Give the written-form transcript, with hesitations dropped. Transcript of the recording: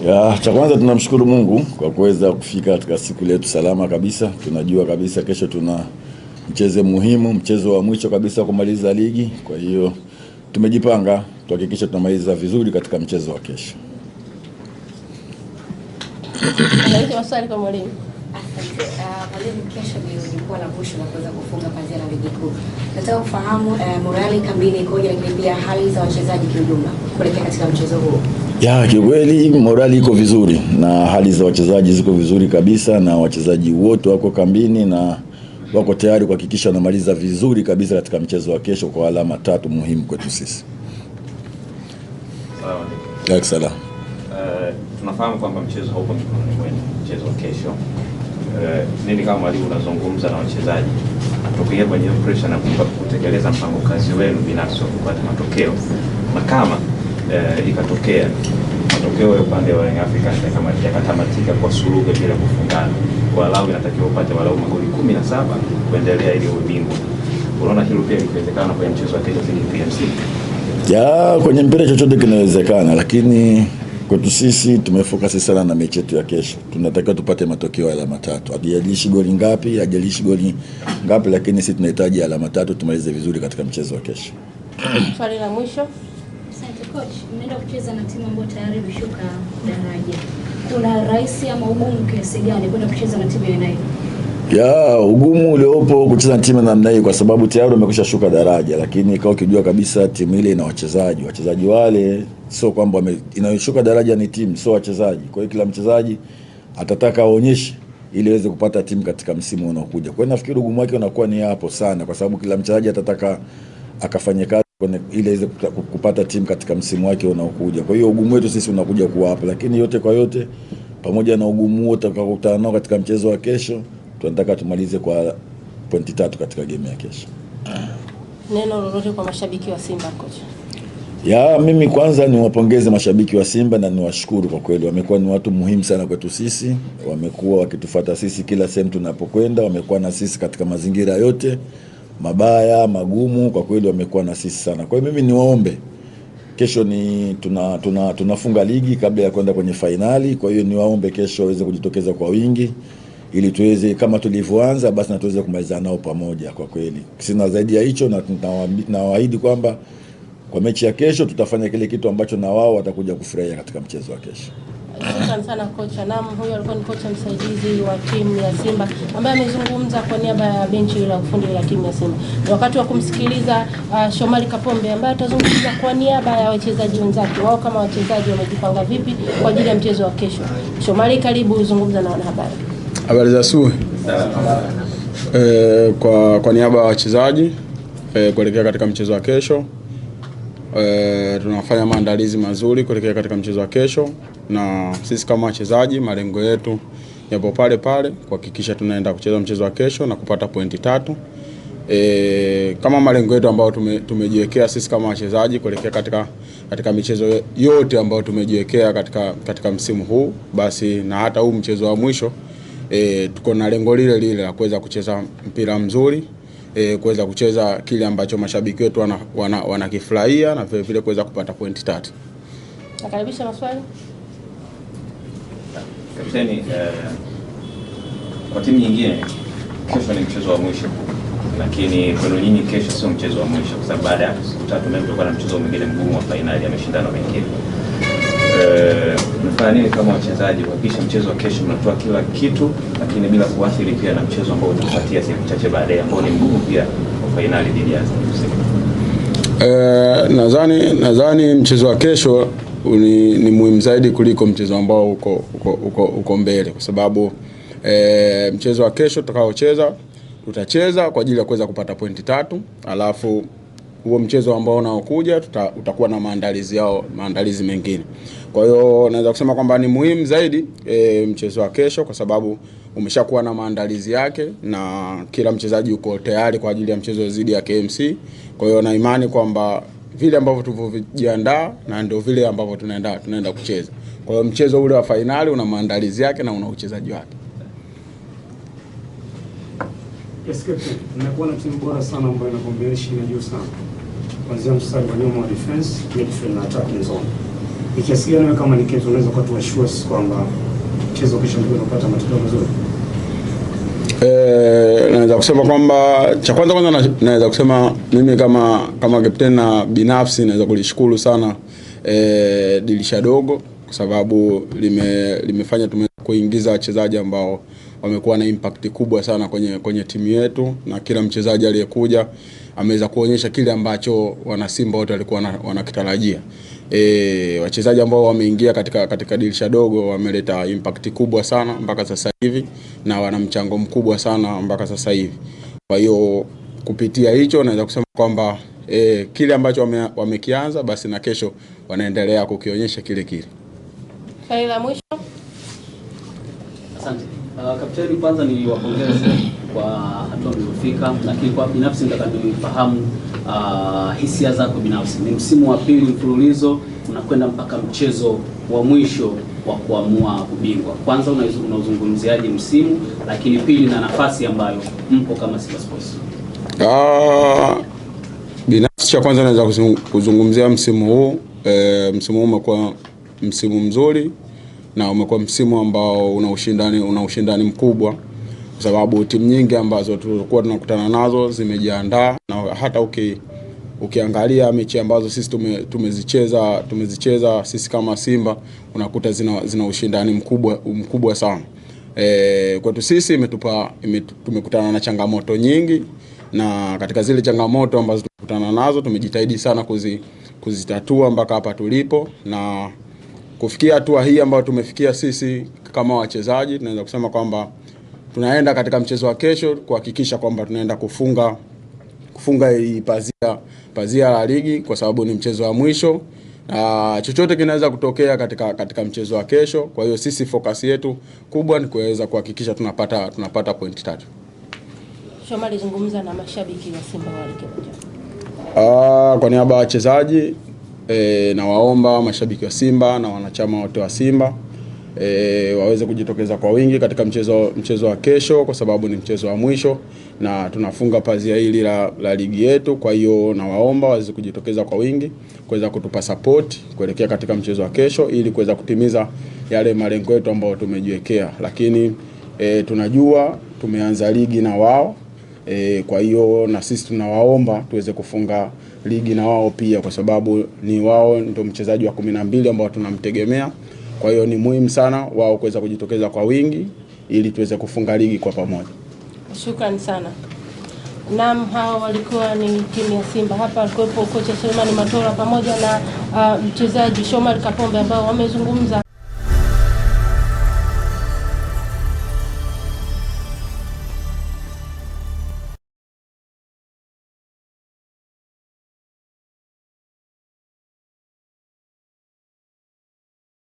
Ya, cha kwanza tunamshukuru Mungu kwa kuweza kufika katika siku letu salama kabisa. Tunajua kabisa kesho tuna mchezo muhimu, mchezo wa mwisho kabisa kumaliza ligi. Kwa hiyo tumejipanga tuhakikishe tunamaliza vizuri katika mchezo wa kesho. Ndio maswali kwa mwalimu. Mwalimu, kesho ilikuwa na push na kuweza kufunga pazia la ligi kuu. Nataka kufahamu morali kambini ikoje, lakini pia hali za wachezaji kiujumla kuelekea katika mchezo huo. Ya, kiukweli morali iko vizuri na hali za wachezaji ziko vizuri kabisa, na wachezaji wote wako kambini na wako tayari kuhakikisha wanamaliza vizuri kabisa katika mchezo wa kesho kwa alama 3 muhimu kwetu sisi. Sawa. Tunafahamu kwamba mchezo haupo mikononi mwenu, mchezo wa kesho. Nini kama mwalimu unazungumza na wachezaji kutokea kwenye pressure na kutekeleza mpango kazi wenu binafsi wa kupata matokeo, na kama ikatokea matokeo ya upande wa Young Africans kama yakatamatika kwa suluhu bila kufungana, walau inatakiwa upate walau magoli 17 kuendelea ili ubingwa, unaona hilo pia linawezekana kwenye mchezo wa kesho dhidi ya PMC? Ya, kwenye mpira chochote kinawezekana, lakini kwetu sisi tumefocus sana na mechi yetu ya kesho. Tunatakiwa tupate matokeo ya alama 3. Hajalishi goli ngapi, lakini sisi tunahitaji alama 3 tumalize vizuri katika mchezo wa kesho. Swali la mwisho. Asante coach, mnaenda kucheza na timu ambayo tayari imeshuka daraja. Kuna rahisi ama ugumu kiasi gani kwenda kucheza na timu ya United? Ya, ugumu uliopo kucheza na timu namna hii kwa sababu tayari wamekwisha shuka daraja, lakini kama ukijua kabisa timu ile ina wachezaji wale sio kwamba inayoshuka daraja ni timu, sio wachezaji. Kwa hiyo kila mchezaji atataka aonyeshe ili aweze kupata timu katika msimu unaokuja. Kwa hiyo nafikiri ugumu wake unakuwa ni hapo sana, kwa sababu kila mchezaji atataka akafanye kazi ili aweze kupata timu katika msimu wake unaokuja. Kwa hiyo ugumu wetu sisi unakuja kuwa hapo, lakini yote kwa yote pamoja na ugumu wote tutakutana nao katika mchezo wa kesho, tunataka tumalize kwa pointi 3 katika game ya kesho. Neno lolote kwa mashabiki wa Simba coach? Ya, mimi kwanza niwapongeze mashabiki wa Simba na niwashukuru kwa kweli. Wamekuwa ni watu muhimu sana kwetu sisi. Wamekuwa wakitufuata sisi kila sehemu tunapokwenda, wamekuwa na sisi katika mazingira yote mabaya, magumu, kwa kweli wamekuwa na sisi sana. Kwa hiyo mimi niwaombe kesho tunafunga ligi kabla ya kwenda kwenye finali. Kwa hiyo niwaombe kesho waweze kujitokeza kwa wingi ili tuweze kama tulivyoanza basi na tuweze kumaliza nao pamoja. Kwa kweli sina zaidi ya hicho, na nawaahidi kwamba kwa mechi ya kesho tutafanya kile kitu ambacho na wao watakuja kufurahia katika mchezo wa kesho. Asante sana kocha. Naam, huyo alikuwa ni kocha msaidizi wa timu ya Simba ambaye amezungumza kwa niaba ya benchi la ufundi la timu ya Simba. Ni wakati wa kumsikiliza Shomari Kapombe ambaye atazungumza kwa niaba ya wachezaji wenzake. Wao kama wachezaji wamejipanga vipi kwa ajili ya mchezo wa kesho. Shomari, karibu uzungumza na wanahabari. Habari za asubuhi. Kwa niaba ya wachezaji kuelekea katika mchezo wa kesho, tunafanya maandalizi mazuri kuelekea katika mchezo wa kesho, na sisi kama wachezaji malengo yetu yapo pale kuhakikisha tunaenda kucheza mchezo wa kesho na kupata pointi 3. Kama malengo yetu ambayo tumejiwekea sisi kama wachezaji kuelekea katika michezo yote ambayo tumejiwekea katika msimu huu, basi na hata huu mchezo wa mwisho tuko na lengo lile la kuweza kucheza mpira mzuri, kuweza kucheza kile ambacho mashabiki wetu wanakifurahia na vile kuweza kupata pointi 3. Nakaribisha maswali. Kapteni, kwa timu nyingine kesho ni mchezo wa mwisho, lakini kwa nyinyi kesho sio mchezo wa mwisho kwa sababu baada ya siku 3 mmetoka na mchezo mwingine mgumu wa finali ya mashindano mengine. Mnafanya nini kama wachezaji kuhakikisha mchezo wa kesho mnatoa kila kitu, lakini bila kuathiri pia na mchezo ambao utafuatia siku chache baadaye ambao ni mgumu pia wa finali dhidi ya Azam? Nadhani mchezo wa kesho ni muhimu zaidi kuliko mchezo ambao uko mbele, kwa sababu mchezo wa kesho tutacheza kwa ajili ya kuweza kupata pointi 3, alafu huo mchezo ambao unaokuja utakuwa na maandalizi mengine. Kwa hiyo naweza kusema kwamba ni muhimu zaidi mchezo wa kesho kwa sababu umeshakuwa na maandalizi yake na kila mchezaji uko tayari kwa ajili ya mchezo dhidi ya KMC. Kwa hiyo na imani kwamba vile ambavyo tulivyojiandaa na ndio vile ambavyo tunaenda kucheza. Kwa hiyo mchezo ule wa finali una maandalizi yake na una uchezaji wake. Yes, Captain, mmekuwa na timu bora sana ambayo ina combination ya juu sana. Kuanzia mstari wa nyuma wa defense, midfield na attacking zone. Ni kiasi gani kama ni kesho unaweza kuwa tuashua kwamba mchezo kesho ndio unapata matokeo mazuri? Naweza kusema kwamba cha kwanza naweza kusema mimi kama captain na binafsi naweza kulishukuru sana dirisha dogo, kwa sababu limefanya kuingiza wachezaji ambao wamekuwa na impact kubwa sana kwenye timu yetu, na kila mchezaji aliyekuja ameweza kuonyesha kile ambacho wana Simba wote walikuwa wanakitarajia. Wachezaji ambao wameingia katika dirisha dogo wameleta impact kubwa sana mpaka sasa hivi, na wana mchango mkubwa sana mpaka sasa hivi. Kwa hiyo kupitia hicho naweza kusema kwamba kile ambacho wamekianza basi na kesho wanaendelea kukionyesha kile. Swali la mwisho. Asante. Kapteni, kwanza ni wapongeze kwa hatua mliofika, lakini kwa binafsi nataka nifahamu hisia zako binafsi. Ni msimu wa pili mfululizo unakwenda mpaka mchezo wa mwisho wa kuamua ubingwa. Kwanza unauzungumziaje msimu, lakini pili na nafasi ambayo mpo kama Simba Sports? Binafsi cha kwanza naweza kuzungumzia msimu huu. Msimu huu umekuwa msimu mzuri na umekuwa msimu ambao una ushindani mkubwa, kwa sababu timu nyingi ambazo tulikuwa tunakutana nazo zimejiandaa, na hata ukiangalia mechi ambazo sisi tumezicheza sisi kama Simba unakuta zina ushindani mkubwa sana. Kwetu sisi tumekutana na changamoto nyingi, na katika zile changamoto ambazo tumekutana nazo tumejitahidi sana kuzitatua mpaka hapa tulipo, na kufikia hatua hii ambayo tumefikia sisi kama wachezaji. Tunaweza kusema kwamba tunaenda katika mchezo wa kesho kuhakikisha kwamba tunaenda kufunga pazia la ligi, kwa sababu ni mchezo wa mwisho. Chochote kinaweza kutokea katika mchezo wa kesho. Kwa hiyo sisi focus yetu kubwa ni kuweza kuhakikisha tunapata point 3. Shomari, zungumza na mashabiki wa Simba walikuja. Kwa niaba ya wachezaji, na waomba mashabiki wa Simba na wanachama wote wa Simba waweze kujitokeza kwa wingi katika mchezo wa kesho, kwa sababu ni mchezo wa mwisho na tunafunga pazia hili la ligi yetu. Kwa hiyo na waomba waweze kujitokeza kwa wingi kuweza kutupa support kuelekea katika mchezo wa kesho, ili kuweza kutimiza yale malengo yetu ambayo tumejiwekea. Lakini tunajua tumeanza ligi na wao, kwa hiyo na sisi tunawaomba tuweze kufunga ligi na wao pia, kwa sababu ni wao ndio mchezaji wa 12 ambao tunamtegemea. Kwa hiyo ni muhimu sana wao kuweza kujitokeza kwa wingi ili tuweze kufunga ligi kwa pamoja. Shukrani sana. Naam, hao walikuwa ni timu ya Simba. Hapa alikuwepo kocha Selemani Matola pamoja na mchezaji Shomari Kapombe ambao wamezungumza